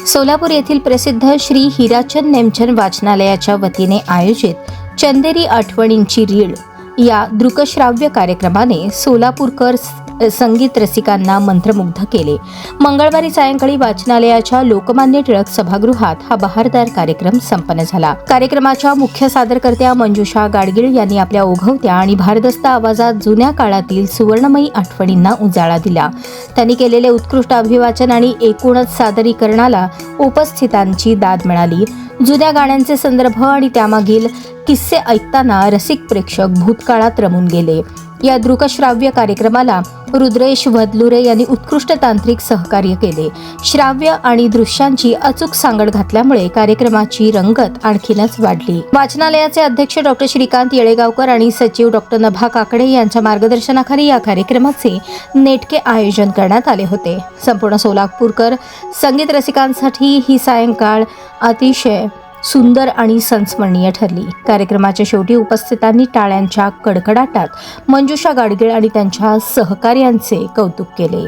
सोलापूर येथील प्रसिद्ध श्री हिराचंद नेमचंद वाचनालयाच्या वतीने आयोजित चंदेरी आठवणींची रीळ या दृकश्राव्य कार्यक्रमाने सोलापूरकर संगीत रसिकांना मंत्रमुग्ध केले। मंगळवारी सायंकाळी वाचनालयाच्या लोकमान्य टिळक सभागृहात हा बहारदार कार्यक्रम संपन्न झाला। कार्यक्रमाच्या मुख्य सादरकर्त्या मंजुषा गाडगीळ यांनी आपल्या ओघवत्या आणि भारदस्त आवाजात जुन्या काळातील सुवर्णमयी आठवणींना उजाळा दिला। त्यांनी केलेले उत्कृष्ट अभिवाचन आणि एकूणच सादरीकरणाला उपस्थितांची दाद मिळाली। जुन्या गाण्यांचे संदर्भ आणि त्यामागील किस्से ऐकताना रसिक प्रेक्षक भूतकाळात रमून गेले। या दृकश्राव्य कार्यक्रमाला रुद्रेश वदलुरे यांनी उत्कृष्ट तांत्रिक सहकार्य केले। श्राव्य आणि दृश्यांची अचूक सांगड घातल्यामुळे कार्यक्रमाची रंगत आणखीनच वाढली। वाचनालयाचे अध्यक्ष डॉक्टर श्रीकांत येळेगावकर आणि सचिव डॉक्टर नभा काकडे यांच्या मार्गदर्शनाखाली या कार्यक्रमाचे नेटके आयोजन करण्यात आले होते। संपूर्ण सोलापूरकर संगीत रसिकांसाठी ही सायंकाळ अतिशय सुंदर आणि संस्मरणीय ठरली। कार्यक्रमाच्या शेवटी उपस्थितांनी टाळ्यांच्या कडकडाटात मंजुषा गाडगीळ आणि त्यांच्या सहकार्यांचे कौतुक केले।